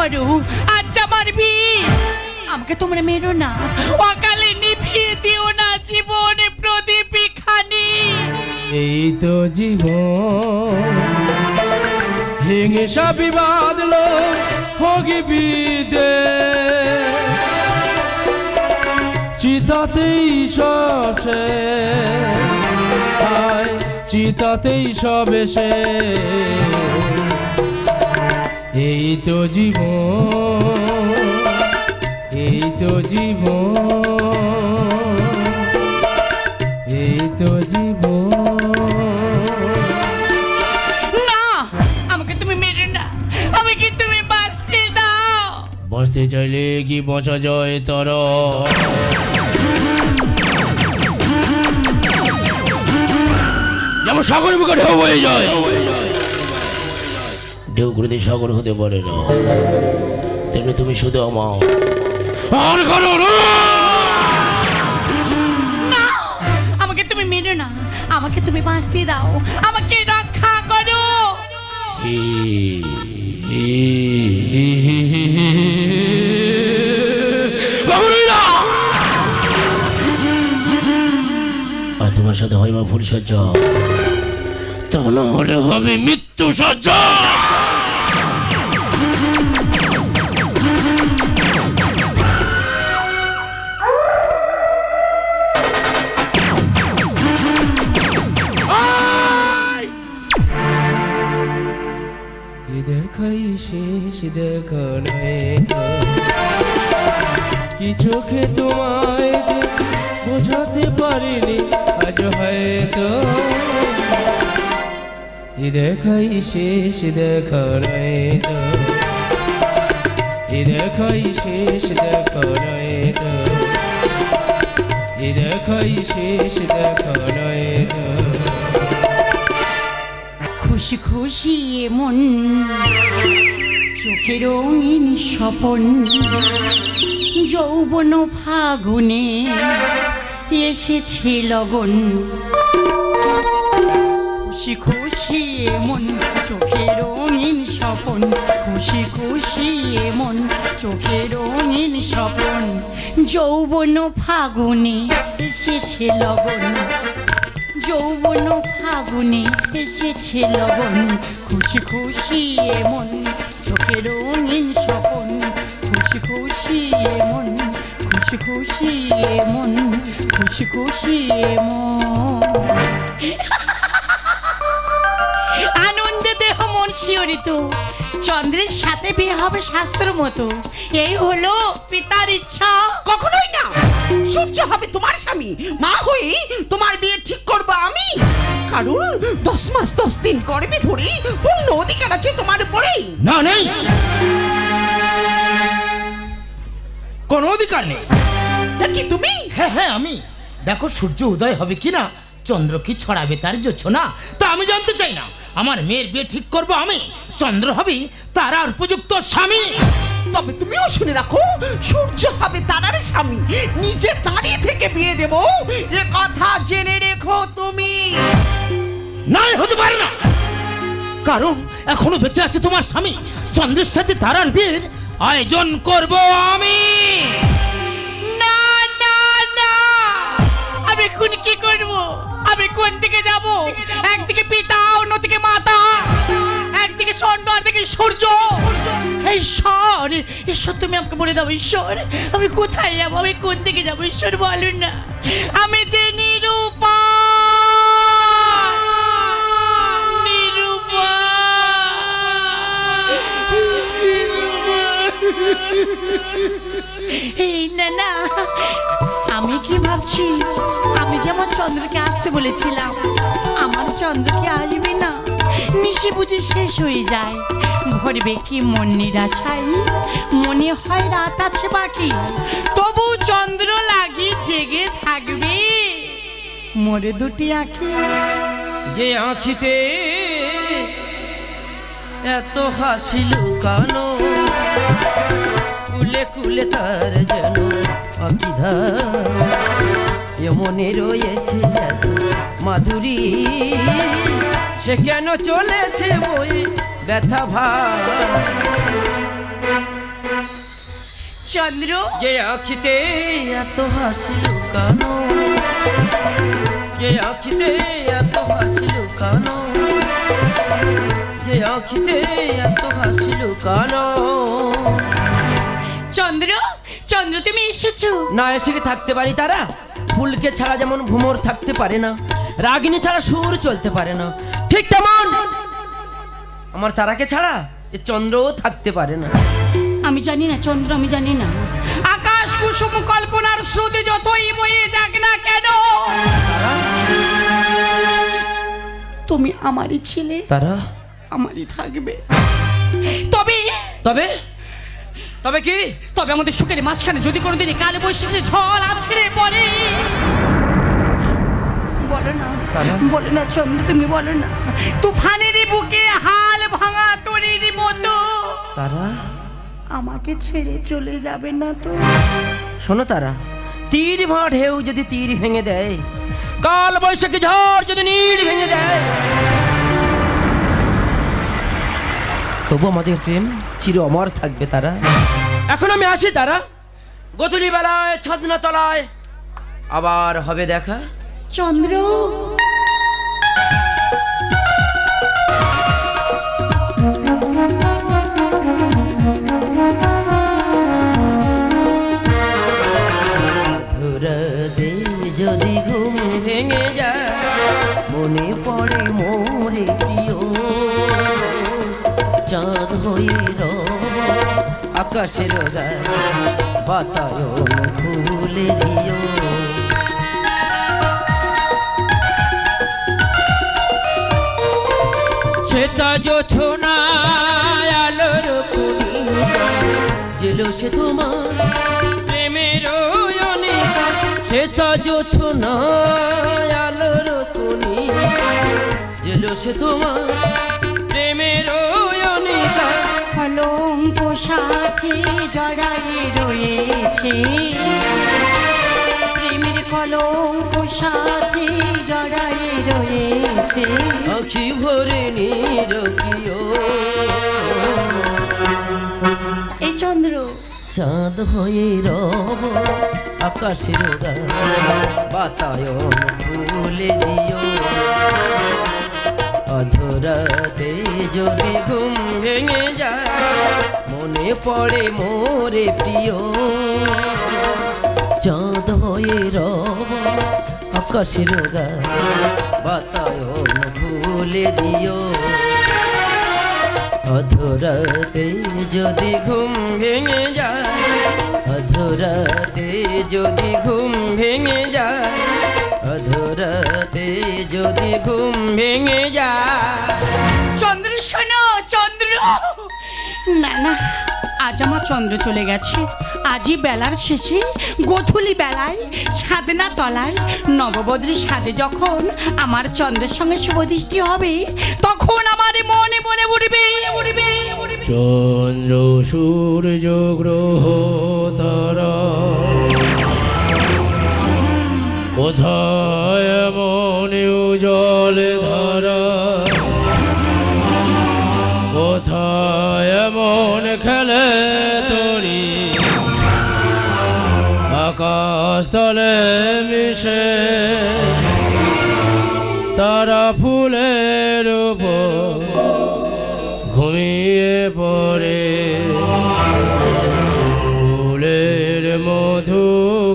করো, আজ আমার বিয়ে, আমাকে তোমরা মেরো না, অকালে নিভিয়ে দিও না জীবনে প্রদীপ খানি। এই তো জীবন হিংসা বিবাদ স্থগিবিদে, চিতাতেই সব শেষ, চিতাতেই সব এসে। এই তো জীবন, এই তো জীবন, এই তো জীবন। না, আমাকে তুমি মেরো না, আমাকে তুমি বাঁচতে দাও। বাঁচতে চাইলে কি বাঁচা যায় তোর? যেমন সাগরের বুকে ঢেউ বয়ে যায়, ঢেউ ঘুরে সাগর হতে পারে না, তেমনি তুমি শুধু আমার। আর করো না, আমাকে তুমি মেরো না, আমাকে তুমি বাঁচতে দাও, আমাকে রক্ষা করো। আর তোমার সাথে হয় মা ফুল সজ্জা, তা না হলে হবে মৃত্যু সজ্জা। দেখাই শেষ দেখা নাই কি চোখে তোমায় বোঝাতে পারিনি আজ হয়তো। দেখাই শেষ দেখা নাই তো, দেখাই শেষ দেখা নাই তো, দেখাই শেষ দেখা নাই তো। খুশি খুশি মন চোখে রঙিন স্বপন, যৌবন ফাগুনে এসেছে লগন। খুশি খুশি মন চোখে রঙিন স্বপন, খুশি খুশি মন চোখে রঙিন স্বপন, যৌবন ফাগুনে এসেছে লগন, যৌবন ফাগুনে এসেছে লগন। খুশি খুশি মন চোখে রঙিন স্বপন, খুশি খুশি মন, খুশি খুশি মন, খুশি খুশি মন। আনন্দে দেহ মন শিহরিত, চন্দ্রের সাথে বিয়ে হবে শাস্ত্র মতো, এই হলো পিতার ইচ্ছা। কখনোই না, সূর্য হবে তোমার স্বামী, মা হয়ে তোমার বিয়ে ঠিক করবো আমি। কারণ 10 মাস 10 দিন গর্ভে ধরে পূর্ণ অধিকার আছে তোমার উপরে। না, নেই, কোনো অধিকার নেই। কি তুমি? হ্যাঁ হ্যাঁ আমি। দেখো সূর্য উদয় হবে কিনা, চন্দ্র কি ছড়াবে তার জোছনা, তা আমি জানতে চাই না। আমার মেয়ের বিয়ে ঠিক করবো আমি, চন্দ্র হবে তার আর উপযুক্ত স্বামী। তবে তুমিও শুনে রাখো, সূর্য হবে তারার স্বামী, নিজে দাঁড়িয়ে থেকে বিয়ে দেব, এ কথা জেনে রেখো তুমি। না, হতে পারে না, কারণ এখনো বেঁচে আছে তোমার স্বামী, চন্দ্রের সাথে তারার বিয়ের আয়োজন করব আমি। না না না, আমি এখন কি করব? আমি কোন দিকে যাব? একদিকে পিতা, অন্যদিকে মাতা, একদিকে চন্দ্র, একদিকে সূর্য। ঈশ্বর, ঈশ্বর তুমি আমাকে বলে দাও, ঈশ্বর আমি কোথায় যাবো, আমি কোন দিকে যাবো? ঈশ্বর বলুন না। আমি যে নিরূপা, নিরূপা, এই না না, আমি কি ভাবছি, আমি যেমন চন্দ্রকে আসতে বলেছিলাম, আমার চন্দ্রকে আসবে না, নিশি বুঝি শেষ হয়ে যায়, ভরবে কি মন নিরাশায়, মনে হয় রাত আছে বাকি, তবু চন্দ্র লাগি জেগে থাকবে মোরে দুটি আঁখি। যে আঁখিতে এত হাসি লুকানো, কুলে কুলে তার যেন আঁকিধার, মনে রয়েছে এত মাধুরী, সে কেন চলেছে বই ব্যথা ভার। চন্দ্র, যে আখিতে এত হাসি লুকানো, যে আখিতে এত হাসি লুকানো, যে আখিতে এত হাসি লুকানো। চন্দ্র, চন্দ্র তুমি এসেছো? না এসে কি থাকতে পারি তারা? ফুলকে ছাড়া যেমন ভ্রমর থাকতে পারে না, রাগিনী ছাড়া সুর চলতে পারে না, ঠিক তেমন আমার তারাকে ছাড়া এ চন্দ্রও থাকতে পারে না। আমি জানি না চন্দ্র, আমি জানি না। আকাশ কুসুম কল্পনার স্রোতে যতই বয়ে যাক না কেন, তুমি আমারই ছিলে, তারা আমারই থাকবে। তবে তবে তবে কি? তবে আমাদের সুখের মাঝখানে যদি কোনোদিন কালে বৈশাখী ঝড় আছড়ে পড়ে, বলো না, তারা? বলো না চন্দ্র, তুমি বলো না। তুফানের বুকে হাল ভাঙা তরির মতো তারা আমাকে ছেড়ে চলে যাবে না তো? শোনো তারা, তীর ভাঁ ঢেউ যদি তীর ভেঙে দেয়, কাল বৈশাখী ঝড় যদি নীড় ভেঙে দেয়, তবু আমাদের প্রেম চির অমর থাকবে তারা। এখন আমি আসি তারা, গধূলি বেলায় ছদনা তলায় আবার হবে দেখা। চন্দ্র, ধুরাতে যদি ঘুম ভেঙে যায়, মনে পড়ে মোরে প্রিয়, চাঁদ হয়ে রব আকাশের গায়ে, বাতায়ন ফুলে দিও। শ্বেতা জোছনা আলোর কণিকা, জেলো সে তোমার প্রেমের অনিকা। শ্বেতা জোছনা আলোর কণিকা, জেলো সে তোমার প্রেমের অনিকা। কলঙ্ক সাথে জড়ায়ে রয়েছে, প্রেমের কলঙ্ক সাথে জড়ায়ে রয়েছে। আখি ভরে নিরকিও এই চন্দ্র, চাঁদ হয়ে রব আকাশের গায়ে, বাতায়ন ফুলে দিও। অধরাতে যদি ঘুম ভেঙে যায়, মনে পড়ে মোরে প্রিয়, চাঁদ হয়ে রব আকাশের গায়ে, বাতায়ন ফুলে দিও। অধরাতে যদি ঘুম ভেঙে যায়, অধরাতে যদি ঘুম ভেঙে যায়, অধরাতে যদি ঘুম ভেঙে যায়। চন্দ্র শোনো, চন্দ্র। না না, আজ আমার চন্দ্র চলে গেছে। আজই বেলার শেষে গোধূলি বেলায় ছাদনা তলায় নববধূর সাজে যখন আমার চন্দ্রের সঙ্গে শুভদৃষ্টি হবে, তখন আমার মনে মনে উঠবে উঠবে উঠবে চন্দ্র সূর্য গ্রহ তারা, কোথায় এমন উজ্জ্বল ধারা, কোথায় এমন খেলে তরি, আকাশ তলে মিশে তারা ফুলের উপর ঘুমিয়ে পড়ে, ফুলের মধু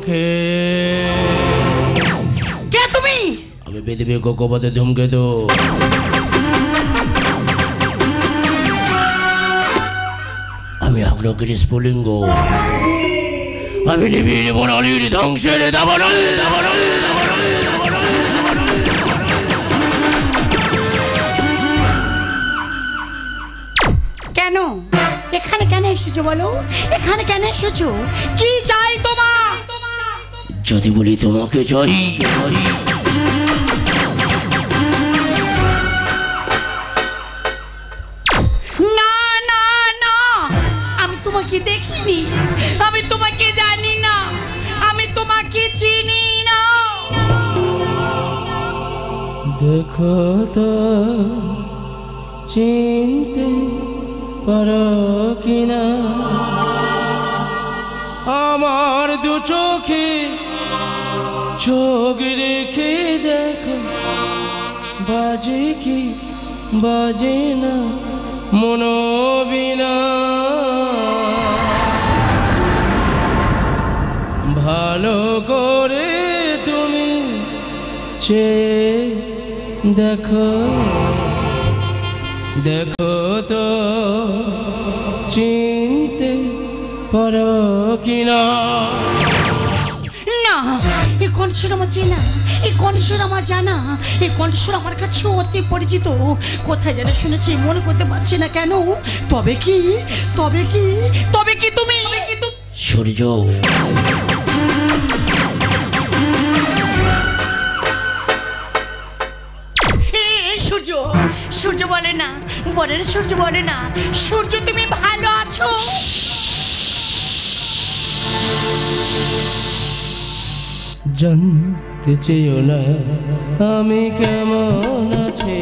খেয়ে। কে তুমি? আমি পৃথিবীর কক্ষপথে ধূমকেতু। আমি আগ্রহের স্ফুলিঙ্গ, আমি নিবিড় বনালির ধ্বংসের দাবানল দাবানল। কেন এখানে কেন এসেছো বলো? এখানে কেন এসেছো? কি চাই তোমার? যদি বলি তোমাকে চাই, না না না, আমি তোমাকে দেখিনি, আমি তোমাকে জানি না, আমি তোমাকে চিনি না। দেখো তো চিনতে পারো কিনা আমার দু চোখে চোখ রেখে দেখো বাজে কি বাজে না মনোবিনা ভালো করে তুমি চেয়ে দেখো দেখো তো চিনতে পারো কিনা না, এই কণ্ঠস্বর আমার চেনা, এই কণ্ঠস্বর আমার জানা, এই কণ্ঠস্বর আমার কাছে অতি পরিচিত। কোথায় যেন শুনেছি, মনে করতে পারছি না কেন। তবে কি তবে কি তবে কি তুমি সূর্য? এই সূর্য, সূর্য বলে না, বলে না, সূর্য বলে না, সূর্য তুমি ভালো আছো? জানতে চেয়েও না আমি কেমন আছি,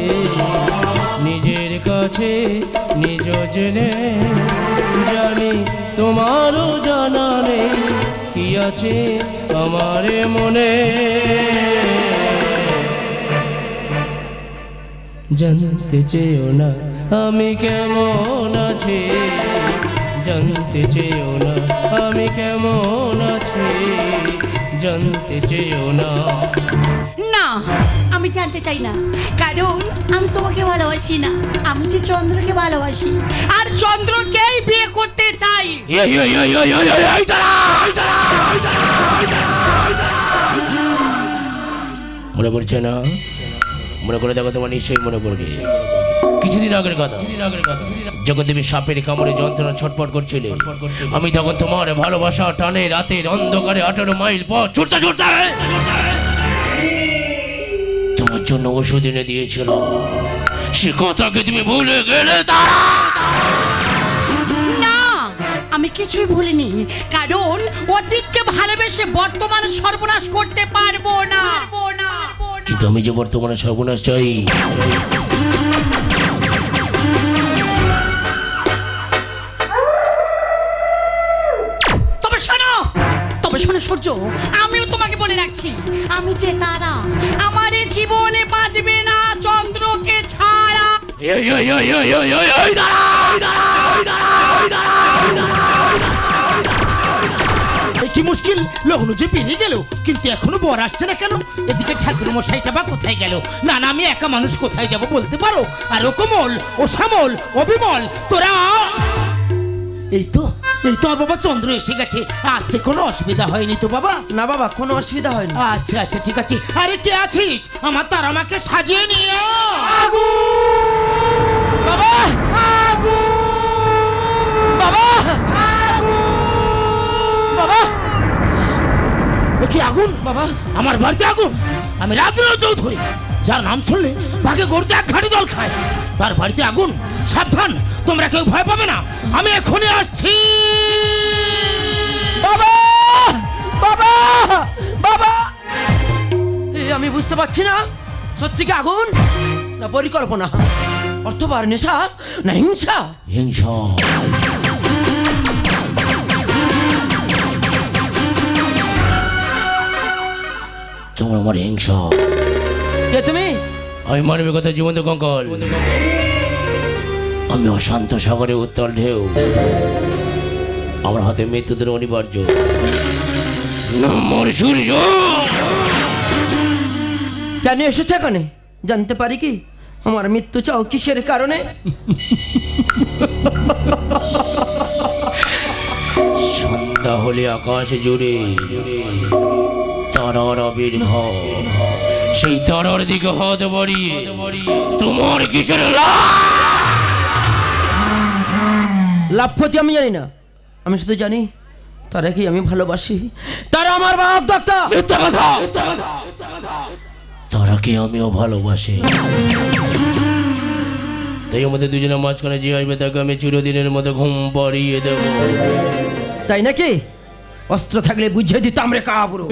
নিজের কাছে নিজ জেনে জানি তোমারও জানা নেই কি আছে আমার মনে। জানতে চেয়েও না আমি কেমন আছি, জানতে চেয়েও না আমি কেমন আছি, জানতে চেয়েও না। না, আমি জানতে চাই না, কারণ আমি তোমাকে ভালোবাসি না, আমি যে চন্দ্রকে ভালোবাসি, আর চন্দ্রকেই বিয়ে করতে চাই। মনে পড়ছে না? মনে করে দেখো, তোমার নিশ্চয়ই মনে পড়বে কিছুদিন আগের কথা। যখন তুমি সাপের কামড়ে যন্ত্রণা ছটফট করছিলে, আমি তখন তোমার ভালোবাসা টানে রাতের অন্ধকারে 18 মাইল পথ ছুটতে ছুটতে তোমার জন্য ওষুধ এনে দিয়েছিল। সে কথাকে তুমি ভুলে গেলে? তারা না, আমি কিছুই ভুলিনি, কারণ অতীতকে ভালোবেসে বর্তমানে সর্বনাশ করতে পারবো না। কিন্তু আমি যে বর্তমানে সর্বনাশ চাই। তবে শোনো সূর্য, আমিও তোমাকে বলে রাখছি, আমি যে তারা, আমার এই জীবনে বাঁচবে না চন্দ্রকে ছাড়া। কি মুশকিল, লগ্ন যে পেরিয়ে গেল, কিন্তু এখনো বর আসছে না কেন? এদিকে ঠাকুর মশাইটা বা কোথায় গেল? না না, আমি একা মানুষ কোথায় যাব বলতে পারো? আর ও কোমল, ও শ্যামল, ও বিমল, তোরা এই তো আর বাবা চন্দ্র এসে গেছে। আসতে কোনো অসুবিধা হয়নি তো বাবা? না বাবা, কোনো অসুবিধা হয়নি। আচ্ছা আচ্ছা, ঠিক আছে। আরে কে আছিস? আমার তার আমাকে সাজিয়ে নিয়ে বাবা, বাবা, বাবা, কি আগুন? বাবা, আমার বাড়িতে আগুন? আমি রাজেন্দ্র চৌধুরী, যার নাম শুনলে বাঘে গড়তে এক ঘাটি জল খায়, তার বাড়িতে আগুন? সাবধান, তোমরা কেউ ভয় পাবে না, আমি এখনই আসছি। বাবা, বাবা, বাবা, এই আমি বুঝতে পারছি না, সত্যি কি আগুন না পরিকল্পনা, অথবা নেশা না হিংসা? হিংসা। তোমার আমার হিংসা। কে তুমি? আমি মানবিকতা জীবন্ত কঙ্কল, আমি অশান্ত সাগরে উত্তাল ঢেউ, আমার হাতে মৃত্যুদের অনিবার্য। সূর্য কেন এসেছে এখানে জানতে পারি কি? আমার মৃত্যু চাও কিসের কারণে? সন্ধ্যা হলে আকাশ জুড়ে তারার আবির্ভাব, সেই তারার দিকে হাত বাড়িয়ে তোমার কিসের লাভ ক্ষতি আমি জানি না, আমি শুধু জানি তারাকে আমি ভালোবাসি, তারা আমার বাপ ডাক্তার। তারাকে আমিও ভালোবাসি, তাই আমাদের দুজনের মাঝখানে যে আসবে তাকে আমি চিরদিনের মতো ঘুম পাড়িয়ে দেব। তাই নাকি? অস্ত্র থাকলে বুঝিয়ে দিতাম রে কাবুরো।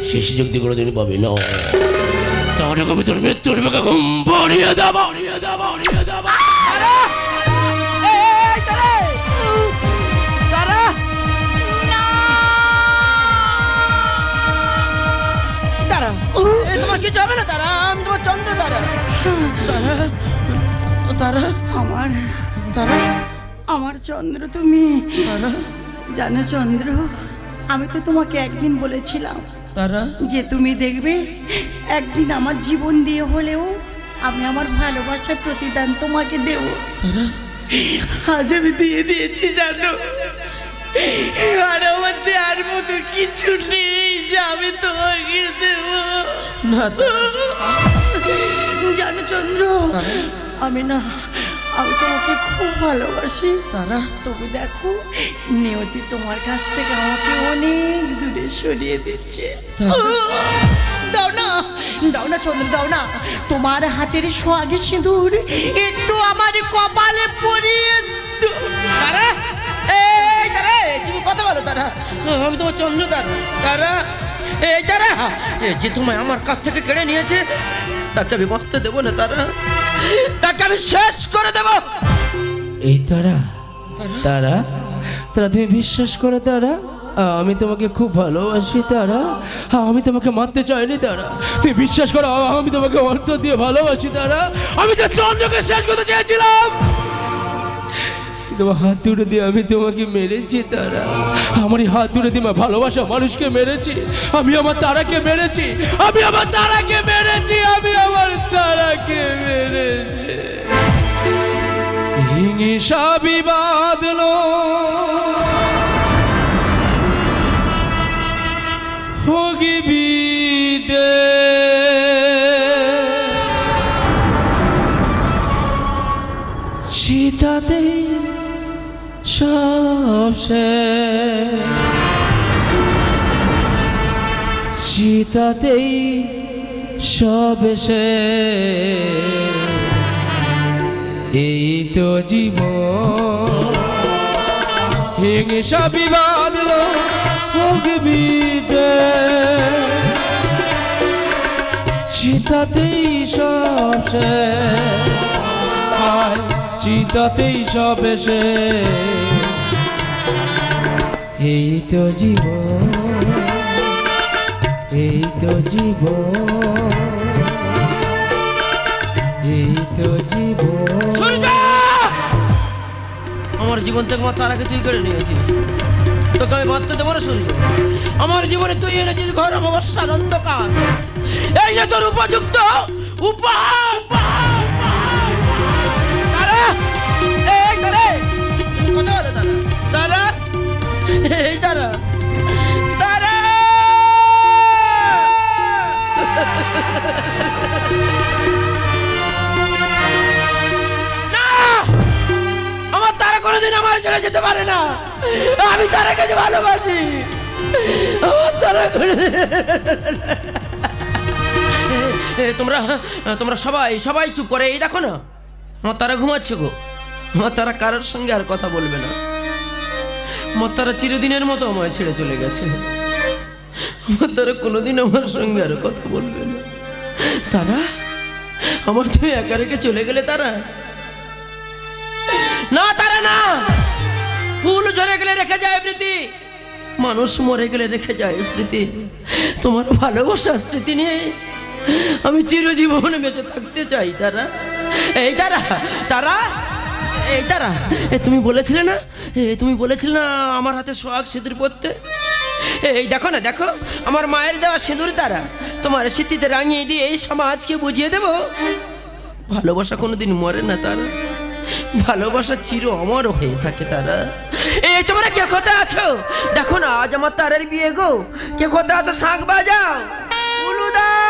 সে সুযোগ দিয়ে কোনোদিন পাবে না। তাহলে আমি তোর মৃত্যুর মুখে ঘুম পড়িয়ে দেব। তোমার কিছু হবে না তারা, আমি তোমার চন্দ্র তারা। তারা আমার আমার চন্দ্র তুমি জানো চন্দ্র, আমি তো তোমাকে একদিন বলেছিলাম তারা যে তুমি দেখবে একদিন আমার জীবন দিয়ে হলেও আমি আমার ভালোবাসার প্রতিদান তোমাকে দেব। আজ আমি দিয়ে দিয়েছি জানো, আর আমার দেওয়ার মতো কিছু নেই যে আমি তোমাকে দেব। না জানো চন্দ্র, আমি তোমাকে খুব ভালোবাসি তারা। তবু দেখো নিয়তি তোমার কাছ থেকে আমাকে অনেক দূরে সরিয়ে দিচ্ছে। দাও না চন্দ্র, দাও না তোমার হাতের সোহাগী সিঁদুর একটু আমার কপালে পরিয়ে তারা তুমি কথা বলো তারা, আমি তোমার চন্দ্র তারা। এই তারা, যে তোমায় আমার কাছ থেকে কেড়ে নিয়েছে তাকে আমি বাঁচতে দেবো না তারা, তাকে আমি শেষ করে দেব। এই তারা তারা তারা তুমি বিশ্বাস করে তারা, আমি তোমাকে খুব ভালোবাসি তারা, আমি তোমাকে মারতে চাইনি তারা, তুমি বিশ্বাস করো আমি তোমাকে অর্থ দিয়ে ভালোবাসি তারা। আমি তো চন্দ্রকে শেষ করতে চেয়েছিলাম, তোমার হাত তুলে দিয়ে আমি তোমাকে মেরেছি তারা। আমার এই হাত তুলে দিয়ে ভালোবাসা মানুষকে মেরেছি, আমি আমার তারাকে মেরেছি, আমি আমার তারাকে মেরেছি। হিংসা বিবাদলো হোগি বিদে চিতাতে সবসে চিতাতেই সবসে এই তো জীবন। হিংসা বিবাদ ভোগবিদে চিতাতেই সবসে চিতাতেই সবসে এই তো জীবন, এই তো জীবন, এই তো জীবন। আমার জীবন থেকে আমার তারাকে তুই করে নিয়েছিস, তোকে আমি বাঁচতে দেবো না সূর্য। আমার জীবনে তুই এনেছিস ঘর অমাবস্যার অন্ধকার, এই যে তোর উপযুক্ত উপহার। তারা এই তারা কথা বলো তারা, তারা এই তারা তারা কোনোদিন আমার ছেড়ে যেতে পারে না, আমি তার কাছে ভালোবাসি। আমার তারা তোমরা তোমরা সবাই সবাই চুপ করে, এই দেখো না আমার তারা ঘুমাচ্ছে গো। আমার তারা কারোর সঙ্গে আর কথা বলবে না, আমার তারা চিরদিনের মতো আমায় ছেড়ে চলে গেছে। আমার তারা কোনোদিন আমার সঙ্গে আর কথা বলবে না। তারা আমার তুমি একা রেখে চলে গেলে তারা না, তারা না। ফুল ঝরে গেলে রেখে যায় স্মৃতি, মানুষ মরে গেলে রেখে যায় স্মৃতি। তোমার ভালোবাসার স্মৃতি নিয়ে আমি চিরজীবনে বেঁচে থাকতে চাই তারা। এই তারা তারা এই তারা তুমি বলেছিলে না, তুমি বলেছিলে না আমার হাতে সোহাগ সিঁদুর পরতে। এই দেখো না, দেখো আমার মায়ের দেওয়া সিঁদুর তারা তোমার স্মৃতিতে রাঙিয়ে দিয়ে এই সমাজকে বুঝিয়ে দেব ভালোবাসা কোনোদিন মরে না তারা, ভালোবাসা চির অমর হয়ে থাকে তারা। এই তোমরা কে কোথায় আছো? দেখো না আজ আমার তারের বিয়ে গো, কে কোথায় আছো? শাঁখ বাজাও, উলু দাও।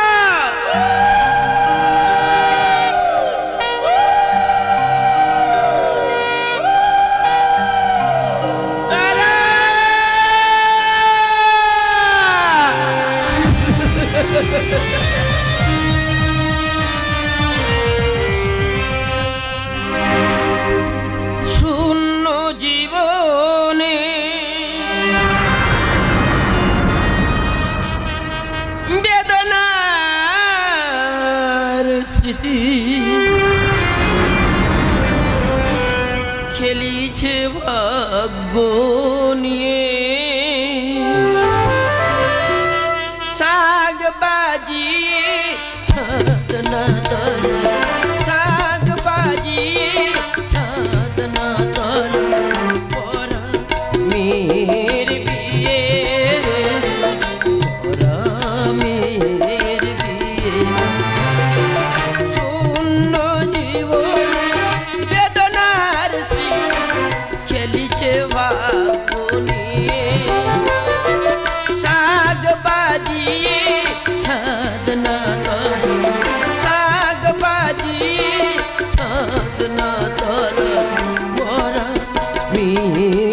শূন্য জীবনে বেদনা স্মৃতি খেলিছে ভাগ্য নিয়ে শাক বাজিয়ে ছাদ না তলে শাক বাজিয়ে ছাদ না তলে পরা মেয়ের বিয়ে পরা মেয়ের বিয়ে শূন্য জীবন বেদনার খেলিছে ভাগ্য নিয়ে শাক বাজিয়ে ছাদ না তলে শাক বাজিয়ে ছাদ না তলে মরা মেয়ে